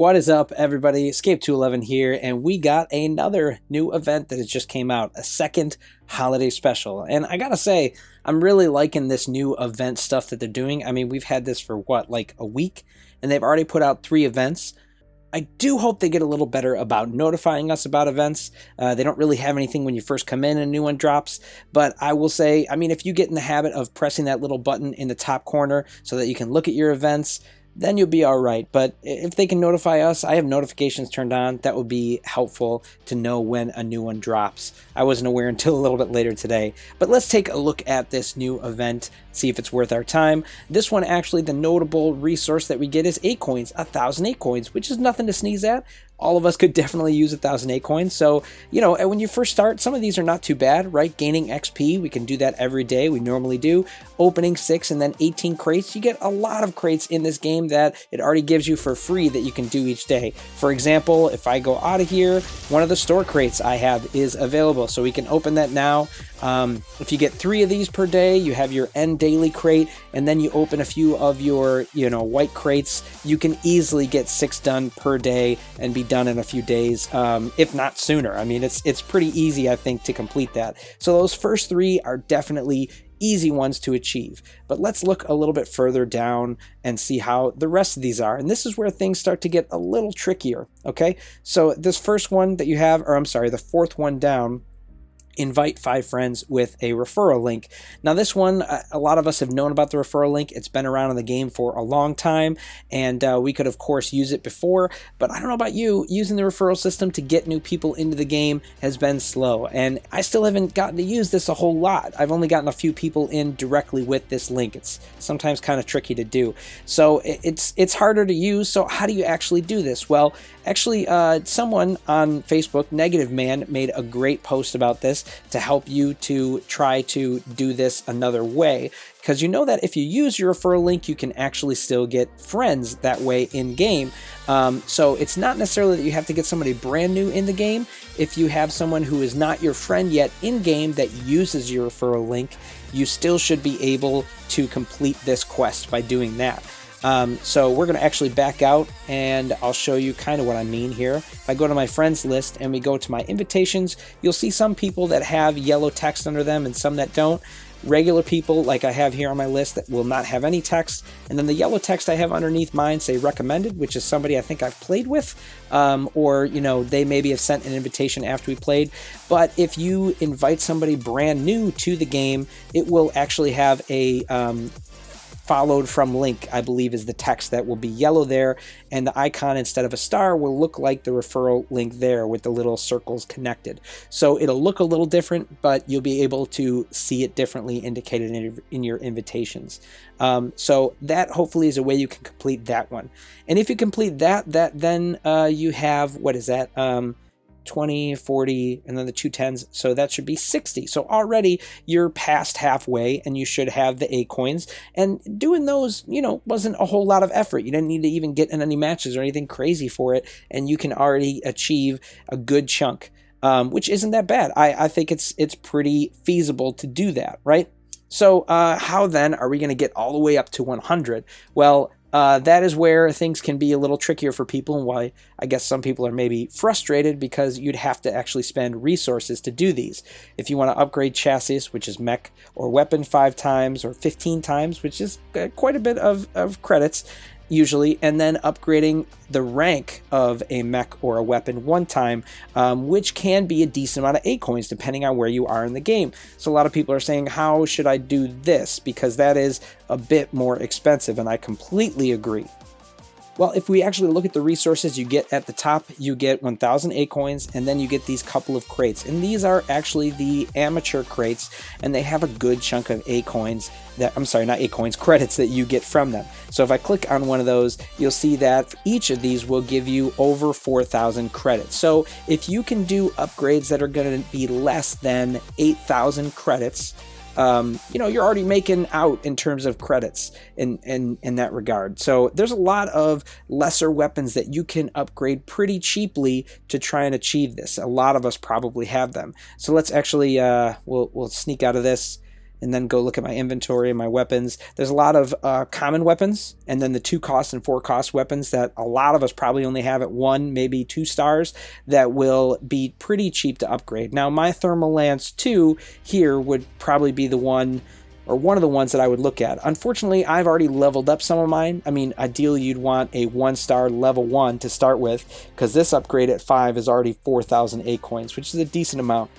What is up, everybody? Escape 211 here, and we got another new event that has just came out, a second holiday special. And I gotta say, I'm really liking this new event stuff that they're doing. I mean, we've had this for what, like a week, and they've already put out 3 events. I do hope they get a little better about notifying us about events. They don't really have anything when you first come in and a new one drops, but I will say, I mean, if you get in the habit of pressing that little button in the top corner so that you can look at your events, then you'll be all right. But if they can notify us, I have notifications turned on. That would be helpful to know when a new one drops. I wasn't aware until a little bit later today. But let's take a look at this new event, see if it's worth our time. This one, actually, the notable resource that we get is acoins, 1,000 acoins, which is nothing to sneeze at. All of us could definitely use 1,000 acoins. So, you know, when you first start, some of these are not too bad, right? Gaining XP, we can do that every day. We normally do. Opening 6 and then 18 crates. You get a lot of crates in this game that it already gives you for free that you can do each day. For example, if I go out of here, one of the store crates I have is available. So we can open that now. If you get 3 of these per day, you have your end daily crate, and then you open a few of your, white crates, you can easily get 6 done per day and be done in a few days, if not sooner. I mean, it's pretty easy, I think, to complete that. So those first 3 are definitely easy ones to achieve. But let's look a little bit further down and see how the rest of these are. And this is where things start to get a little trickier, okay? So this first one that you have, or I'm sorry, the 4th one down, invite 5 friends with a referral link. Now this one, a lot of us have known about the referral link. It's been around in the game for a long time, and we could of course use it before, but I don't know about you, using the referral system to get new people into the game has been slow, and I still haven't gotten to use this a whole lot. I've only gotten a few people in directly with this link. It's sometimes kind of tricky to do, so it's harder to use. So how do you actually do this? Well, actually, someone on Facebook, Negative Man, made a great post about this to help you to try to do this another way, because you know that if you use your referral link, you can actually still get friends that way in game. So it's not necessarily that you have to get somebody brand new in the game. If you have someone who is not your friend yet in game that uses your referral link, you still should be able to complete this quest by doing that. So we're going to actually back out, and I'll show you kind of what I mean here. If I go to my friends list and we go to my invitations, you'll see some people that have yellow text under them and some that don't. Regular people, like I have here on my list, that will not have any text. And then the yellow text I have underneath mine say recommended, which is somebody I think I've played with, or, they maybe have sent an invitation after we played. But if you invite somebody brand new to the game, it will actually have a followed from link, I believe, is the text that will be yellow there, and the icon instead of a star will look like the referral link there with the little circles connected. So it'll look a little different, but you'll be able to see it differently indicated in your invitations. So that hopefully is a way you can complete that one. And if you complete that then you have, what is that? 20, 40, and then the 2 10s, so that should be 60. So already you're past halfway, and you should have the acoins. And doing those, wasn't a whole lot of effort. You didn't need to even get in any matches or anything crazy for it, and you can already achieve a good chunk, which isn't that bad. I think it's pretty feasible to do that, right? So how then are we going to get all the way up to 100? Well, that is where things can be a little trickier for people, and why I guess some people are maybe frustrated, because you'd have to actually spend resources to do these. If you want to upgrade chassis, which is mech or weapon 5 times or 15 times, which is quite a bit of credits usually, and then upgrading the rank of a mech or a weapon 1 time, which can be a decent amount of acoins depending on where you are in the game. So a lot of people are saying, how should I do this? Because that is a bit more expensive, and I completely agree. Well, if we actually look at the resources you get at the top, you get 1,000 acoins, and then you get these couple of crates. And these are actually the amateur crates, and they have a good chunk of acoins that, I'm sorry, not acoins, credits that you get from them. So if I click on one of those, you'll see that each of these will give you over 4,000 credits. So if you can do upgrades that are going to be less than 8,000 credits, you're already making out in terms of credits in that regard. So there's a lot of lesser weapons that you can upgrade pretty cheaply to try and achieve this. A lot of us probably have them. So let's actually, we'll sneak out of this and then go look at my inventory and my weapons, there's a lot of common weapons, and then the 2 cost and 4 cost weapons that a lot of us probably only have at 1, maybe 2 stars that will be pretty cheap to upgrade. Now, my Thermal Lance 2 here would probably be the one, or one of the ones that I would look at. Unfortunately, I've already leveled up some of mine. I mean, ideally you'd want a 1-star level 1 to start with, because this upgrade at 5 is already 4,000 acoins, which is a decent amount.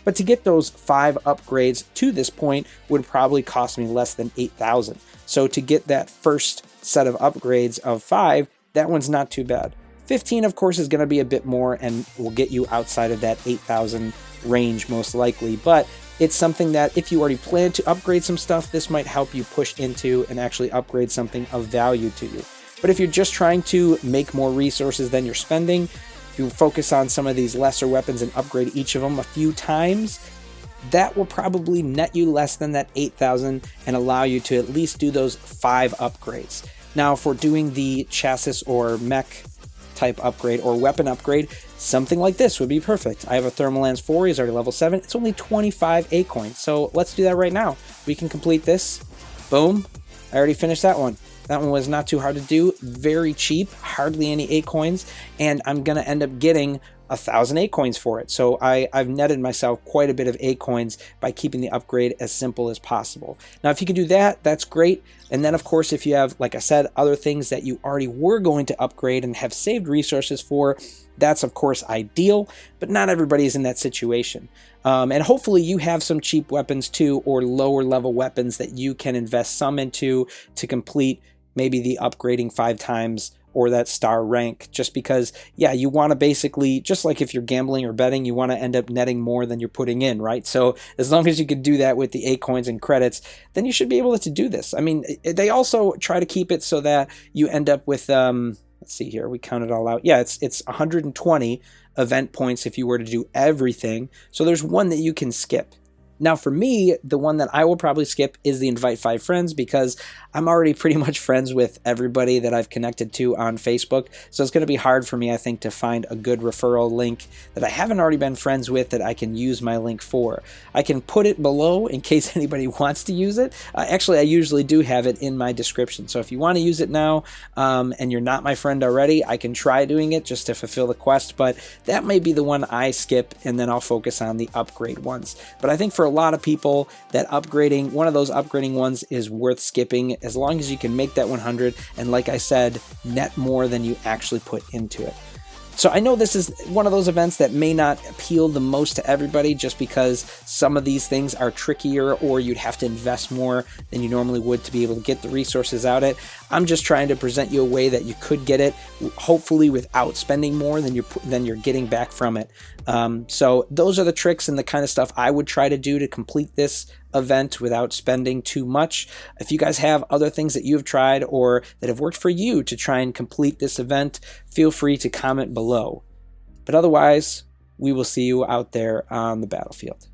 But to get those 5 upgrades to this point would probably cost me less than 8,000. So to get that first set of upgrades of 5, that one's not too bad. 15, of course, is going to be a bit more and will get you outside of that 8,000 range most likely, but it's something that if you already plan to upgrade some stuff, this might help you push into and actually upgrade something of value to you. But if you're just trying to make more resources than you're spending, if you focus on some of these lesser weapons and upgrade each of them a few times, that will probably net you less than that 8,000 and allow you to at least do those 5 upgrades. Now, if we're doing the chassis or mech type upgrade or weapon upgrade, something like this would be perfect. I have a Thermal Lance 4, he's already level 7. It's only 25 acoins, so let's do that right now. We can complete this. Boom. I already finished that one. That one was not too hard to do, very cheap, hardly any acoins, and I'm gonna end up getting 1,000 acoins for it. So I've netted myself quite a bit of acoins by keeping the upgrade as simple as possible. Now, if you can do that, that's great. And then, of course, if you have, like I said, other things that you already were going to upgrade and have saved resources for, that's, of course, ideal, but not everybody is in that situation. And hopefully you have some cheap weapons too, or lower level weapons that you can invest some into to complete maybe the upgrading 5 times or that star rank, just because, yeah, you want to basically, just like if you're gambling or betting, you want to end up netting more than you're putting in, right? So as long as you can do that with the acoins and credits, then you should be able to do this. I mean, they also try to keep it so that you end up with, let's see here, we count it all out. Yeah, it's 120 event points if you were to do everything. So there's one that you can skip. Now for me, the one that I will probably skip is the invite 5 friends, because I'm already pretty much friends with everybody that I've connected to on Facebook. So it's going to be hard for me, I think, to find a good referral link that I haven't already been friends with that I can use my link for. I can put it below in case anybody wants to use it. Actually, I usually do have it in my description. So if you want to use it now and you're not my friend already, I can try doing it just to fulfill the quest. But that may be the one I skip, and then I'll focus on the upgrade ones. But I think for a lot of people, that upgrading, one of those upgrading ones is worth skipping, as long as you can make that 100 and, like I said, net more than you actually put into it. So I know this is one of those events that may not appeal the most to everybody, just because some of these things are trickier, or you'd have to invest more than you normally would to be able to get the resources out it. I'm just trying to present you a way that you could get it, hopefully without spending more than you're getting back from it. So those are the tricks and the kind of stuff I would try to do to complete this event without spending too much. If you guys have other things that you've tried or that have worked for you to try and complete this event, feel free to comment below. But otherwise, we will see you out there on the battlefield.